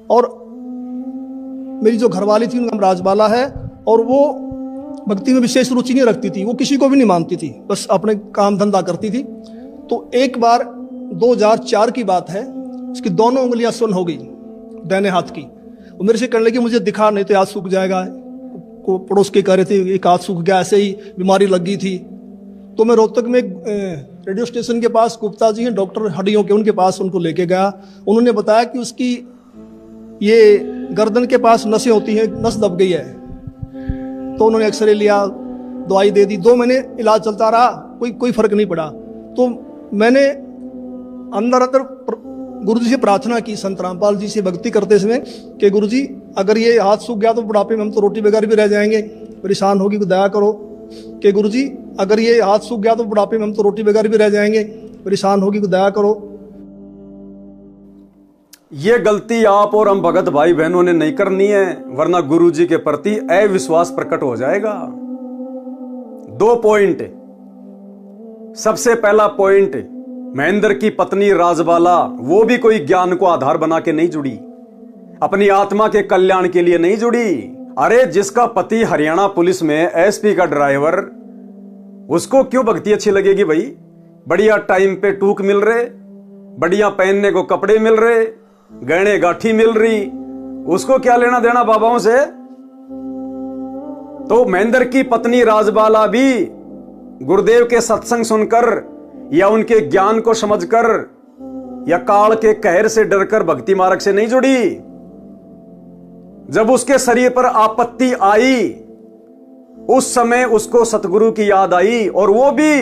और मेरी जो घरवाली थी उनका नाम राजबाला है, और वो भक्ति में विशेष रुचि नहीं रखती थी, वो किसी को भी नहीं मानती थी, बस अपने काम धंधा करती थी। तो एक बार 2004 की बात है, उसकी दोनों उंगलियां सुन्न हो गई दाहिने हाथ की। वो मेरे से कहने लगी मुझे दिखा, नहीं तो हाथ सूख जाएगा। को पड़ोस के कह रहे थे एक हाथ सूख गया, ऐसे ही बीमारी लग गई थी। तो मैं रोहतक में रेडियो स्टेशन के पास गुप्ता जी हैं डॉक्टर हड्डियों के, उनके पास उनको लेके गया। उन्होंने बताया कि उसकी ये गर्दन के पास नसें होती हैं, नस दब गई है। तो उन्होंने एक्सरे लिया, दवाई दे दी, 2 महीने इलाज चलता रहा, कोई फर्क नहीं पड़ा। तो मैंने अंदर गुरुजी से प्रार्थना की, संत रामपाल जी से भक्ति करते समय, कि गुरुजी अगर ये हाथ सूख गया तो बुढ़ापे में हम तो रोटी बगैर भी रह जाएंगे, परेशान होगी तो दया करो। कि गुरुजी अगर ये हाथ सूख गया तो बुढ़ापे में हम तो रोटी बगैर भी रह जाएंगे, परेशान होगी तो दया करो। ये गलती आप और हम भगत भाई बहनों ने नहीं करनी है, वरना गुरुजी के प्रति अविश्वास प्रकट हो जाएगा। 2 पॉइंट। सबसे पहला पॉइंट, महेंद्र की पत्नी राजबाला वो भी कोई ज्ञान को आधार बना के नहीं जुड़ी, अपनी आत्मा के कल्याण के लिए नहीं जुड़ी। अरे जिसका पति हरियाणा पुलिस में एसपी का ड्राइवर, उसको क्यों भक्ति अच्छी लगेगी भाई? बढ़िया टाइम पे टूक मिल रहे, बढ़िया पहनने को कपड़े मिल रहे, गहने गाठी मिल रही, उसको क्या लेना देना बाबाओं से? तो महेंद्र की पत्नी राजबाला भी गुरुदेव के सत्संग सुनकर या उनके ज्ञान को समझकर या काल के कहर से डरकर भक्ति मार्ग से नहीं जुड़ी। जब उसके शरीर पर आपत्ति आई, उस समय उसको सतगुरु की याद आई, और वो भी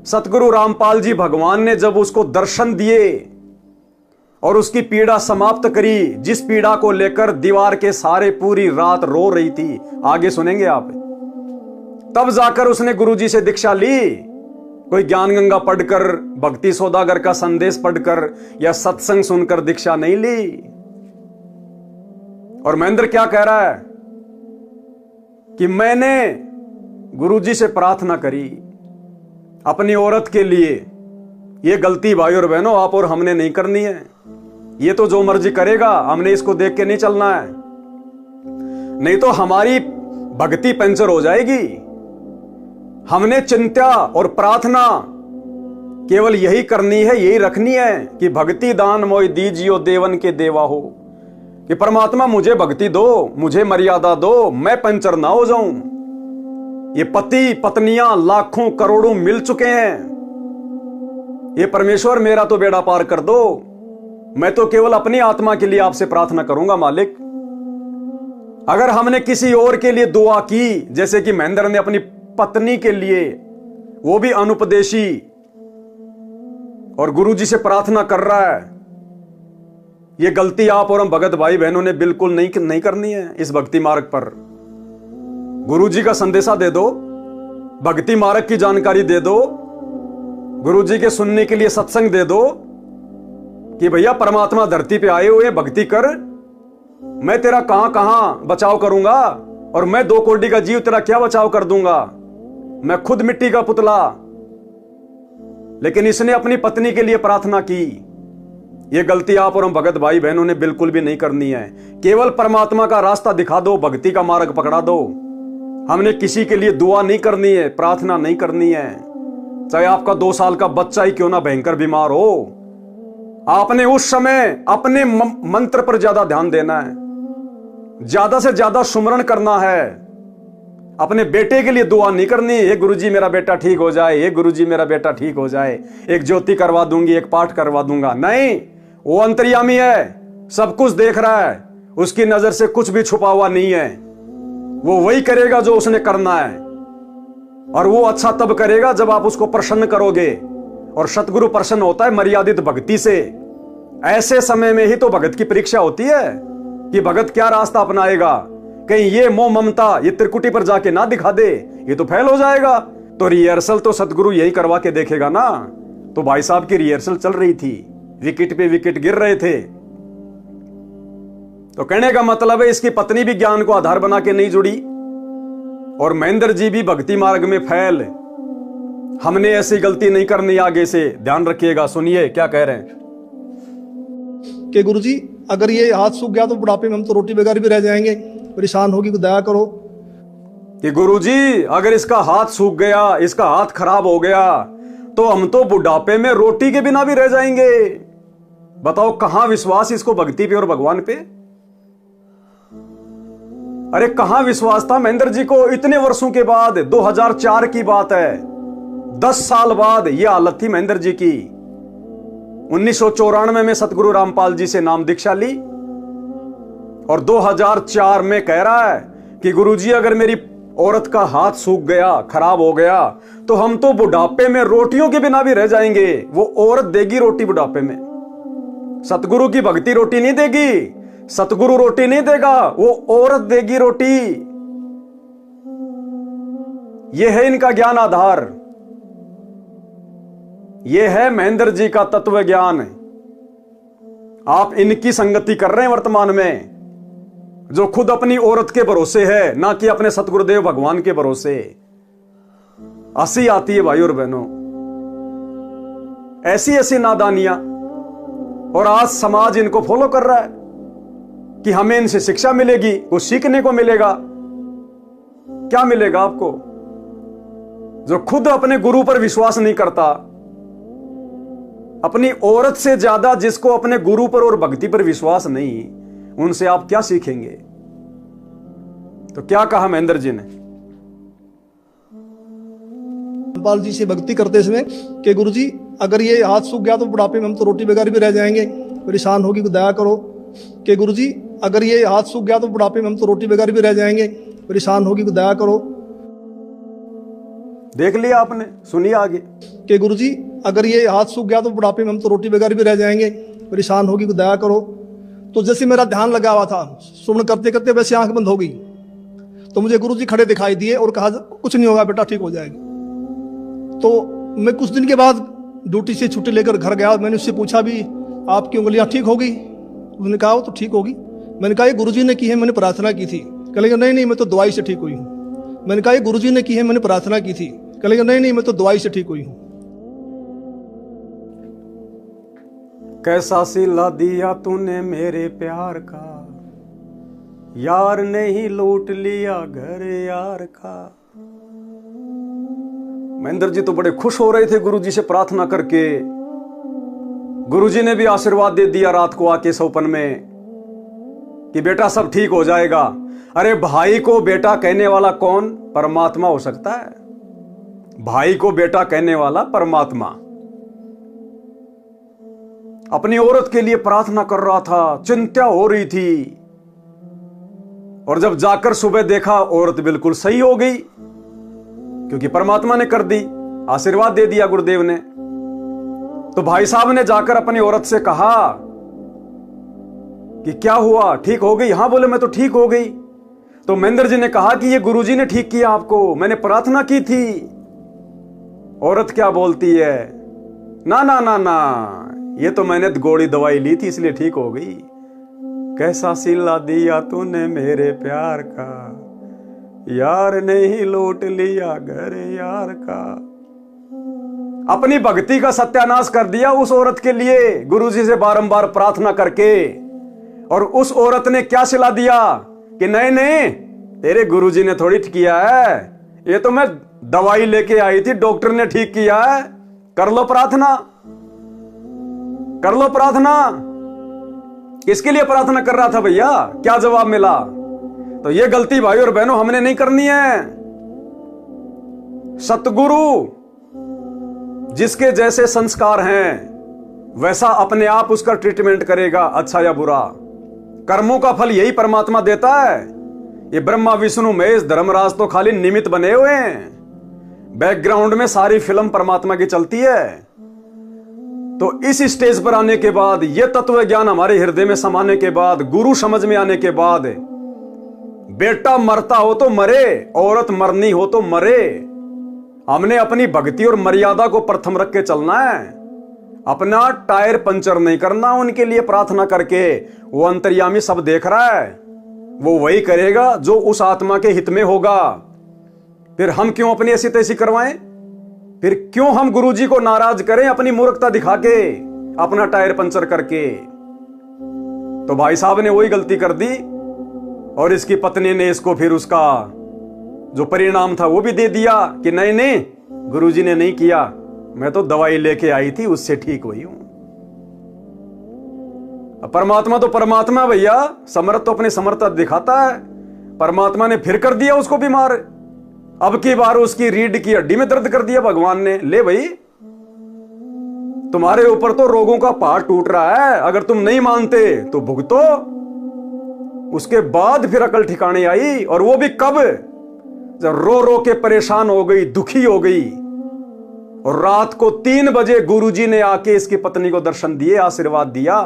सतगुरु रामपाल जी भगवान ने जब उसको दर्शन दिए और उसकी पीड़ा समाप्त करी, जिस पीड़ा को लेकर दीवार के सारे पूरी रात रो रही थी, आगे सुनेंगे आप। तब जाकर उसने गुरुजी से दीक्षा ली। कोई ज्ञान गंगा पढ़कर, भक्ति सौदागर का संदेश पढ़कर या सत्संग सुनकर दीक्षा नहीं ली। और महेंद्र क्या कह रहा है कि मैंने गुरुजी से प्रार्थना करी अपनी औरत के लिए। ये गलती भाई और बहनों आप और हमने नहीं करनी है। ये तो जो मर्जी करेगा, हमने इसको देख के नहीं चलना है, नहीं तो हमारी भक्ति पंचर हो जाएगी। हमने चिंता और प्रार्थना केवल यही करनी है, यही रखनी है कि भक्ति दान मोय दीजियो देवन के देवा हो, कि परमात्मा मुझे भक्ति दो, मुझे मर्यादा दो, मैं पंचर ना हो जाऊं। ये पति पत्नियां लाखों करोड़ों मिल चुके हैं, ये परमेश्वर मेरा तो बेड़ा पार कर दो। मैं तो केवल अपनी आत्मा के लिए आपसे प्रार्थना करूंगा मालिक। अगर हमने किसी और के लिए दुआ की, जैसे कि महेंद्र ने अपनी पत्नी के लिए, वो भी अनुपदेशी, और गुरुजी से प्रार्थना कर रहा है, ये गलती आप और हम भगत भाई बहनों ने बिल्कुल नहीं करनी है। इस भक्ति मार्ग पर गुरुजी का संदेशा दे दो, भक्ति मार्ग की जानकारी दे दो, गुरुजी के सुनने के लिए सत्संग दे दो कि भैया परमात्मा धरती पे आए हुए, भक्ति कर, मैं तेरा कहां बचाव करूंगा, और मैं 2 कोड़ी का जीव तेरा क्या बचाव कर दूंगा, मैं खुद मिट्टी का पुतला। लेकिन इसने अपनी पत्नी के लिए प्रार्थना की। यह गलती आप और हम भगत भाई बहनों ने बिल्कुल भी नहीं करनी है। केवल परमात्मा का रास्ता दिखा दो, भक्ति का मार्ग पकड़ा दो। हमने किसी के लिए दुआ नहीं करनी है, प्रार्थना नहीं करनी है। चाहे आपका 2 साल का बच्चा ही क्यों ना भयंकर बीमार हो, आपने उस समय अपने मंत्र पर ज्यादा ध्यान देना है, ज्यादा से ज्यादा सुमरण करना है। अपने बेटे के लिए दुआ नहीं करनी, ये गुरुजी मेरा बेटा ठीक हो जाए, ये गुरुजी मेरा बेटा ठीक हो जाए, एक ज्योति करवा दूंगी, एक पाठ करवा दूंगा। नहीं, वो अंतर्यामी है, सब कुछ देख रहा है, उसकी नजर से कुछ भी छुपा हुआ नहीं है। वो वही करेगा जो उसने करना है, और वो अच्छा तब करेगा जब आप उसको प्रसन्न करोगे। और सतगुरु प्रसन्न होता है मर्यादित भक्ति से। ऐसे समय में ही तो भगत की परीक्षा होती है कि भगत क्या रास्ता अपनाएगा। कहीं ये मोह ममता ये त्रिकुटी पर जाके ना दिखा दे, ये तो फेल हो जाएगा। तो रिहर्सल तो सतगुरु यही करवा के देखेगा ना। तो भाई साहब की रिहर्सल चल रही थी, विकेट पे विकेट गिर रहे थे। तो कहने का मतलब है इसकी पत्नी भी ज्ञान को आधार बना के नहीं जुड़ी, और महेंद्र जी भी भक्ति मार्ग में फैल। हमने ऐसी गलती नहीं करनी, आगे से ध्यान रखिएगा। सुनिए क्या कह रहे हैं कि गुरुजी अगर ये हाथ सूख गया तो बुढ़ापे में हम तो रोटी बगैर भी रह जाएंगे, परेशान होगी तो दया करो। कि गुरुजी अगर इसका हाथ सूख गया, इसका हाथ खराब हो गया, तो हम तो बुढ़ापे में रोटी के बिना भी रह जाएंगे। बताओ कहां विश्वास इसको भक्ति पे और भगवान पे? अरे कहां विश्वास था महेंद्र जी को? इतने वर्षों के बाद, 2004 की बात है, 10 साल बाद यह हालत थी महेंद्र जी की। 1994 में सतगुरु रामपाल जी से नाम दीक्षा ली और 2004 में कह रहा है कि गुरुजी अगर मेरी औरत का हाथ सूख गया, खराब हो गया, तो हम तो बुढ़ापे में रोटियों के बिना भी रह जाएंगे। वो औरत देगी रोटी बुढ़ापे में, सतगुरु की भक्ति रोटी नहीं देगी, सतगुरु रोटी नहीं देगा, वो औरत देगी रोटी। यह है इनका ज्ञान आधार, यह है महेंद्र जी का तत्व ज्ञान। आप इनकी संगति कर रहे हैं वर्तमान में, जो खुद अपनी औरत के भरोसे है, ना कि अपने सतगुरुदेव भगवान के भरोसे। हंसी आती है भाई और बहनों, ऐसी ऐसी नादानियां। और आज समाज इनको फॉलो कर रहा है कि हमें इनसे शिक्षा मिलेगी, कुछ सीखने को मिलेगा। क्या मिलेगा आपको? जो खुद अपने गुरु पर विश्वास नहीं करता, अपनी औरत से ज्यादा जिसको अपने गुरु पर और भक्ति पर विश्वास नहीं, उनसे आप क्या सीखेंगे? तो क्या कहा महेंद्र जी ने रामपाल जी से भक्ति करते समय कि गुरुजी अगर ये हाथ सूख गया तो बुढ़ापे में हम तो रोटी बगैर भी रह जाएंगे, परेशान होगी तो दया करो। कि गुरुजी अगर ये हाथ सूख गया तो बुढ़ापे में हम तो रोटी बगैर भी रह जाएंगे, परेशान होगी तो दया करो। देख लिया आपने, सुनिए आगे। कि गुरुजी अगर ये हाथ सूख गया तो बुढ़ापे में हम तो रोटी बगैर भी रह जाएंगे, परेशान होगी तो दया करो। तो जैसे मेरा ध्यान लगा हुआ था, सुमन करते करते वैसे आंख बंद हो गई, तो मुझे गुरुजी खड़े दिखाई दिए और कहा कुछ नहीं होगा बेटा, ठीक हो जाएगी। तो मैं कुछ दिन के बाद ड्यूटी से छुट्टी लेकर घर गया। मैंने उससे पूछा भी आपकी उंगलियां ठीक हो गई? उसने कहा वो तो ठीक होगी। मैंने कहा ये गुरुजी ने की है, मैंने प्रार्थना की थी। कहेगा नहीं नहीं मैं तो दवाई से ठीक हुई हूँ। मैंने कहा ये गुरुजी ने की है, मैंने प्रार्थना की थी। कहेगा नहीं नहीं मैं तो दवाई से ठीक हुई हूँ। कैसा सिला दिया तूने मेरे प्यार का, यार ने ही लूट लिया घर यार का। महेंद्र जी तो बड़े खुश हो रहे थे गुरुजी से प्रार्थना करके। गुरुजी ने भी आशीर्वाद दे दिया रात को आके सौपन में कि बेटा सब ठीक हो जाएगा। अरे भाई को बेटा कहने वाला कौन? परमात्मा हो सकता है। भाई को बेटा कहने वाला परमात्मा। अपनी औरत के लिए प्रार्थना कर रहा था, चिंता हो रही थी, और जब जाकर सुबह देखा औरत बिल्कुल सही हो गई, क्योंकि परमात्मा ने कर दी, आशीर्वाद दे दिया गुरुदेव ने। तो भाई साहब ने जाकर अपनी औरत से कहा कि क्या हुआ, ठीक हो गई? हाँ बोले मैं तो ठीक हो गई। तो महेंद्र जी ने कहा कि ये गुरुजी ने ठीक किया आपको, मैंने प्रार्थना की थी। औरत क्या बोलती है, ना ना ना ना, ये तो मैंने गोली दवाई ली थी इसलिए ठीक हो गई। कैसा सिला दिया तूने मेरे प्यार का, यार ने ही लूट लिया घर यार का। अपनी भक्ति का सत्यानाश कर दिया उस औरत के लिए गुरुजी से बारंबार प्रार्थना करके। और उस औरत ने क्या सिला दिया कि नहीं नहीं तेरे गुरुजी ने थोड़ी ठीक किया है, ये तो मैं दवाई लेके आई थी, डॉक्टर ने ठीक किया है, कर लो प्रार्थना, कर लो प्रार्थना। किसके लिए प्रार्थना कर रहा था भैया? क्या जवाब मिला? तो ये गलती भाई और बहनों हमने नहीं करनी है। सतगुरु जिसके जैसे संस्कार हैं वैसा अपने आप उसका ट्रीटमेंट करेगा, अच्छा या बुरा। कर्मों का फल यही परमात्मा देता है। ये ब्रह्मा विष्णु महेश धर्मराज तो खाली निमित्त बने हुए हैं, बैकग्राउंड में सारी फिल्म परमात्मा की चलती है। तो इस स्टेज पर आने के बाद, यह तत्व ज्ञान हमारे हृदय में समाने के बाद, गुरु समझ में आने के बाद, बेटा मरता हो तो मरे, औरत मरनी हो तो मरे, हमने अपनी भक्ति और मर्यादा को प्रथम रख के चलना है। अपना टायर पंचर नहीं करना उनके लिए प्रार्थना करके। वो अंतर्यामी सब देख रहा है, वो वही करेगा जो उस आत्मा के हित में होगा। फिर हम क्यों अपनी ऐसी तैसी करवाएं? फिर क्यों हम गुरुजी को नाराज करें अपनी मूर्खता दिखा के, अपना टायर पंचर करके? तो भाई साहब ने वही गलती कर दी और इसकी पत्नी ने इसको फिर उसका जो परिणाम था वो भी दे दिया कि नहीं नहीं, गुरुजी ने नहीं किया, मैं तो दवाई लेके आई थी उससे ठीक हुई हूं। परमात्मा तो परमात्मा भैया, समर्थ तो अपनी समर्थता दिखाता है। परमात्मा ने फिर कर दिया उसको बीमार, अब की बार उसकी रीढ़ की हड्डी में दर्द कर दिया भगवान ने। ले भाई, तुम्हारे ऊपर तो रोगों का पहाड़ टूट रहा है, अगर तुम नहीं मानते तो भुगतो। उसके बाद फिर अकल ठिकाने आई, और वो भी कब? जब रो रो के परेशान हो गई, दुखी हो गई, और रात को 3 बजे गुरुजी ने आके इसकी पत्नी को दर्शन दिए, आशीर्वाद दिया,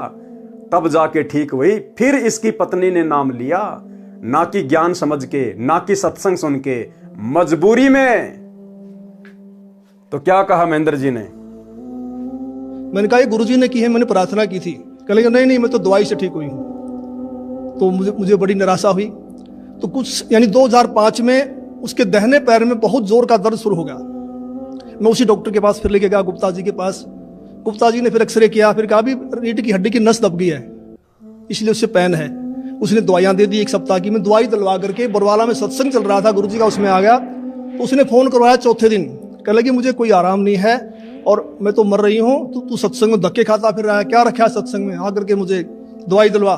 तब जाके ठीक हुई। फिर इसकी पत्नी ने नाम लिया, ना कि ज्ञान समझ के, ना कि सत्संग सुन के, मजबूरी में। तो क्या कहा महेंद्र जी ने? मैंने कहा ये गुरुजी ने की है, मैंने प्रार्थना की थी। कहेंगे नहीं नहीं, मैं तो दवाई से ठीक हुई हूं। तो मुझे बड़ी निराशा हुई। तो कुछ यानी 2005 में उसके दाहिने पैर में बहुत जोर का दर्द शुरू हो गया। मैं उसी डॉक्टर के पास फिर लेके गया, गुप्ता जी के पास। गुप्ता जी ने फिर एक्सरे किया, फिर कहा भी रीढ़ की हड्डी की नस दब गई है, इसलिए उससे पेन है। उसने दवाइयां दे दी 1 सप्ताह की। मैं दवाई दिलवा करके बरवाला में सत्संग चल रहा था गुरुजी का, उसमें आ गया। तो उसने फोन करवाया चौथे दिन, कह लगी मुझे कोई आराम नहीं है और मैं तो मर रही हूं, तो तू सत्संग में धक्के खाता फिर रहा है, क्या रखा है सत्संग में, आकर के मुझे दवाई दिलवा।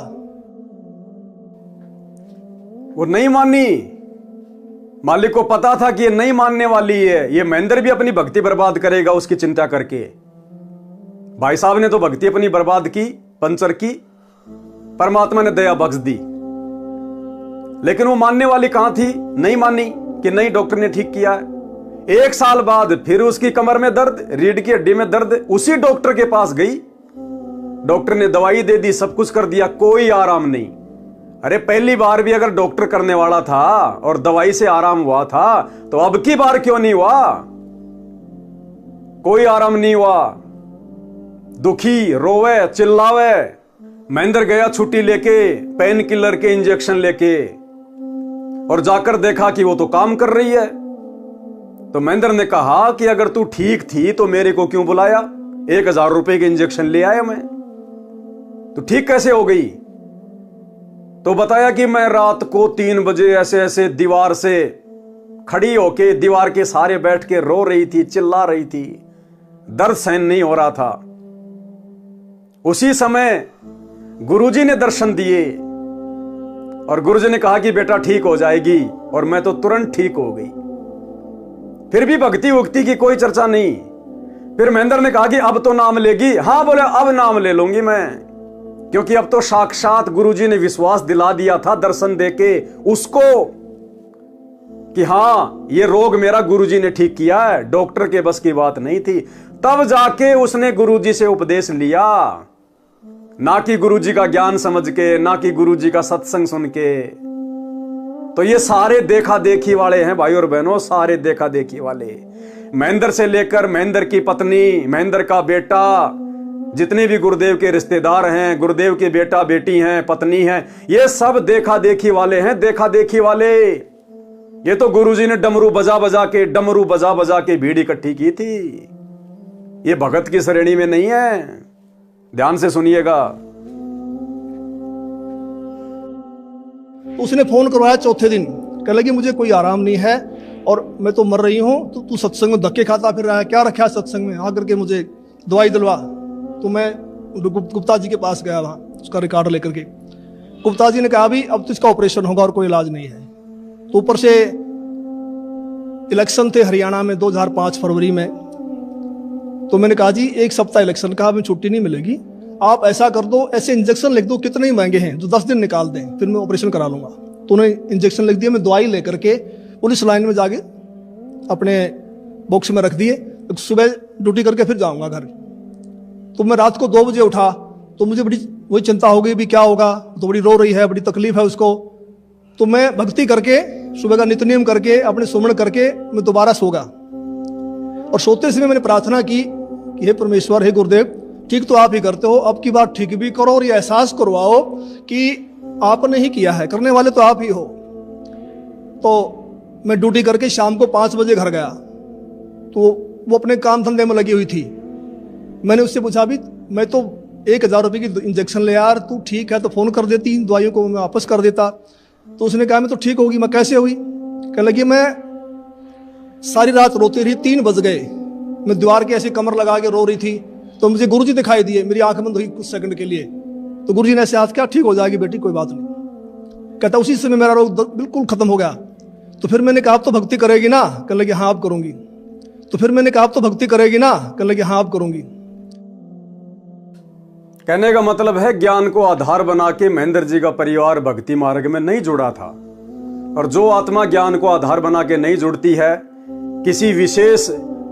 वो नहीं मानी। मालिक को पता था कि ये नहीं मानने वाली है, ये महेंद्र भी अपनी भक्ति बर्बाद करेगा उसकी चिंता करके। भाई साहब ने तो भक्ति अपनी बर्बाद की, पंचर की, परमात्मा ने दया बख्श दी। लेकिन वो मानने वाली कहां थी? नहीं मानी कि नहीं, डॉक्टर ने ठीक किया है। 1 साल बाद फिर उसकी कमर में दर्द, रीढ़ की हड्डी में दर्द, उसी डॉक्टर के पास गई। डॉक्टर ने दवाई दे दी, सब कुछ कर दिया, कोई आराम नहीं। अरे पहली बार भी अगर डॉक्टर करने वाला था और दवाई से आराम हुआ था, तो अब की बार क्यों नहीं हुआ? कोई आराम नहीं हुआ। दुखी, रोवे, चिल्लावे। महेंद्र गया छुट्टी लेके, पेन किलर के इंजेक्शन लेके, और जाकर देखा कि वो तो काम कर रही है। तो महेंद्र ने कहा कि अगर तू ठीक थी तो मेरे को क्यों बुलाया? 1000 रुपए के इंजेक्शन ले आया मैं, तो ठीक कैसे हो गई? तो बताया कि मैं रात को 3 बजे ऐसे ऐसे दीवार से खड़ी होके, दीवार के सहारे बैठ के रो रही थी, चिल्ला रही थी, दर्द सहन नहीं हो रहा था। उसी समय गुरुजी ने दर्शन दिए और गुरुजी ने कहा कि बेटा ठीक हो जाएगी, और मैं तो तुरंत ठीक हो गई। फिर भी भक्ति उक्ति की कोई चर्चा नहीं। फिर महेंद्र ने कहा कि अब तो नाम लेगी? हाँ बोले, अब नाम ले लूंगी मैं, क्योंकि अब तो साक्षात गुरुजी ने विश्वास दिला दिया था दर्शन देके उसको कि हाँ ये रोग मेरा गुरुजी ने ठीक किया है, डॉक्टर के बस की बात नहीं थी। तब जाके उसने गुरुजी से उपदेश लिया, ना कि गुरुजी का ज्ञान समझ के, ना कि गुरुजी का सत्संग सुन के। तो ये सारे देखा देखी वाले हैं भाई और बहनों, सारे देखा देखी वाले। महेंद्र से लेकर महेंद्र की पत्नी, महेंद्र का बेटा, जितने भी गुरुदेव के रिश्तेदार हैं, गुरुदेव के बेटा बेटी हैं, पत्नी हैं, ये सब देखा देखी वाले हैं, देखा देखी वाले। ये तो गुरुजी ने डमरू बजा बजा के भीड़ इकट्ठी की थी। ये भगत की श्रेणी में नहीं है, ध्यान से सुनिएगा। उसने फोन करवाया चौथे दिन, कह लगी मुझे कोई आराम नहीं है और मैं तो मर रही हूं, तो तू सत्संग में धक्के खाता फिर रहा है, क्या रखा है सत्संग में, आकर के मुझे दवाई दिलवा। तो मैं गुप्ता जी के पास गया, वहाँ उसका रिकॉर्ड लेकर के। गुप्ता जी ने कहा भी अब तो इसका ऑपरेशन होगा और कोई इलाज नहीं है। तो ऊपर से इलेक्शन थे हरियाणा में 2005 फरवरी में। तो मैंने कहा जी 1 सप्ताह इलेक्शन का, हमें छुट्टी नहीं मिलेगी, आप ऐसा कर दो, ऐसे इंजेक्शन लिख दो, कितने ही महंगे हैं, जो 10 दिन निकाल दें, फिर मैं ऑपरेशन करा लूंगा। तो उन्होंने इंजेक्शन लिख दिया। मैं दवाई लेकर के पुलिस लाइन में जाके अपने बॉक्स में रख दिए। तो सुबह ड्यूटी करके फिर जाऊंगा घर। तो मैं रात को 2 बजे उठा, तो मुझे बड़ी वही चिंता हो गई भी क्या होगा, तो बड़ी रो रही है, बड़ी तकलीफ है उसको। तो मैं भक्ति करके, सुबह का नित्य नियम करके, अपने सुमन करके मैं दोबारा सो गया। और सोते समय मैंने प्रार्थना की कि हे परमेश्वर, हे गुरुदेव, ठीक तो आप ही करते हो, अब की बार ठीक भी करो और ये एहसास करवाओ कि आपने ही किया है, करने वाले तो आप ही हो। तो मैं ड्यूटी करके शाम को 5 बजे घर गया। तो वो अपने काम धंधे में लगी हुई थी। मैंने उससे पूछा भी मैं तो 1000 रुपये की इंजेक्शन ले यार, तू ठीक है तो फ़ोन कर देती, दवाइयों को मैं वापस कर देता। तो उसने कहा मैं तो ठीक होगी। मैं कैसे हुई? कहने लगी मैं सारी रात रोती रही, 3 बज गए, मैं दीवार के ऐसे कमर लगा के रो रही थी, तो मुझे गुरुजी दिखाई दिए, मेरी आंख बंद हुई कुछ सेकंड के लिए। तो गुरुजी ने ऐसे हाथ किया, ठीक हो जाएगी बेटी, कोई बात नहीं। कहता उसी समय मेरा रोग बिल्कुल खत्म हो गया। तो फिर मैंने कहा आप तो भक्ति करेगी ना? कहने लगी हाँ आप करूंगी। तो फिर मैंने कहा आप तो भक्ति करेगी ना? कहने लगी हाँ आप करूंगी। कहने का मतलब है ज्ञान को आधार बना के महेंद्र जी का परिवार भक्ति मार्ग में नहीं जुड़ा था। और जो आत्मा ज्ञान को आधार बना के नहीं जुड़ती है, किसी विशेष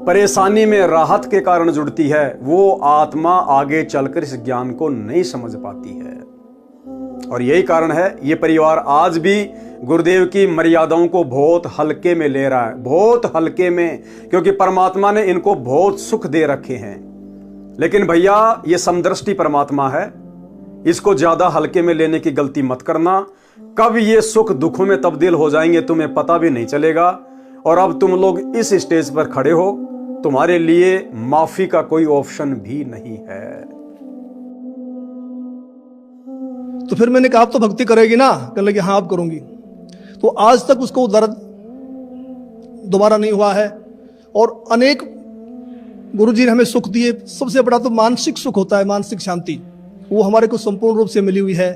परेशानी में राहत के कारण जुड़ती है, वो आत्मा आगे चलकर इस ज्ञान को नहीं समझ पाती है। और यही कारण है ये परिवार आज भी गुरुदेव की मर्यादाओं को बहुत हल्के में ले रहा है, बहुत हल्के में, क्योंकि परमात्मा ने इनको बहुत सुख दे रखे हैं। लेकिन भैया ये समदृष्टि परमात्मा है, इसको ज्यादा हल्के में लेने की गलती मत करना। कब ये सुख दुखों में तब्दील हो जाएंगे तुम्हें पता भी नहीं चलेगा। और अब तुम लोग इस स्टेज पर खड़े हो, तुम्हारे लिए माफी का कोई ऑप्शन भी नहीं है। तो फिर मैंने कहा आप तो भक्ति करेगी ना? कहने लगी हाँ आप करूंगी। तो आज तक उसको दर्द दोबारा नहीं हुआ है। और अनेक गुरुजी ने हमें सुख दिए। सबसे बड़ा तो मानसिक सुख होता है, मानसिक शांति, वो हमारे को संपूर्ण रूप से मिली हुई है।